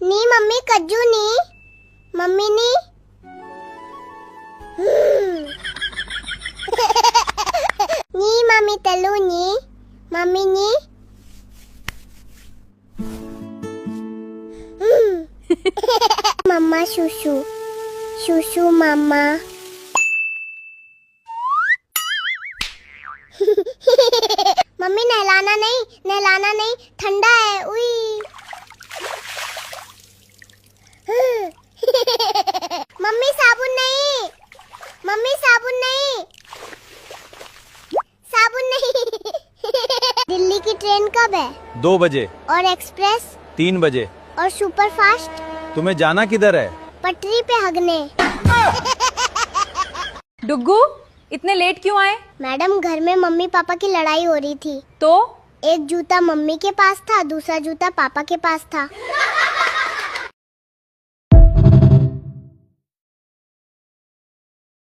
नी mummy कज्जू नी mummy नी नी mummy तलू नी mummy नी मम्मा शूशू शूशू मम्मा mummy नहलाना नहीं ठंडा है उई मम्मी साबुन नहीं दिल्ली की ट्रेन कब है? 2 बजे। और एक्सप्रेस? 3 बजे। और सुपर फास्ट? तुम्हें जाना किधर है? पटरी पे हगने। डुग्गू इतने लेट क्यों आए? मैडम घर में मम्मी पापा की लड़ाई हो रही थी। तो एक जूता मम्मी के पास था, दूसरा जूता पापा के पास था।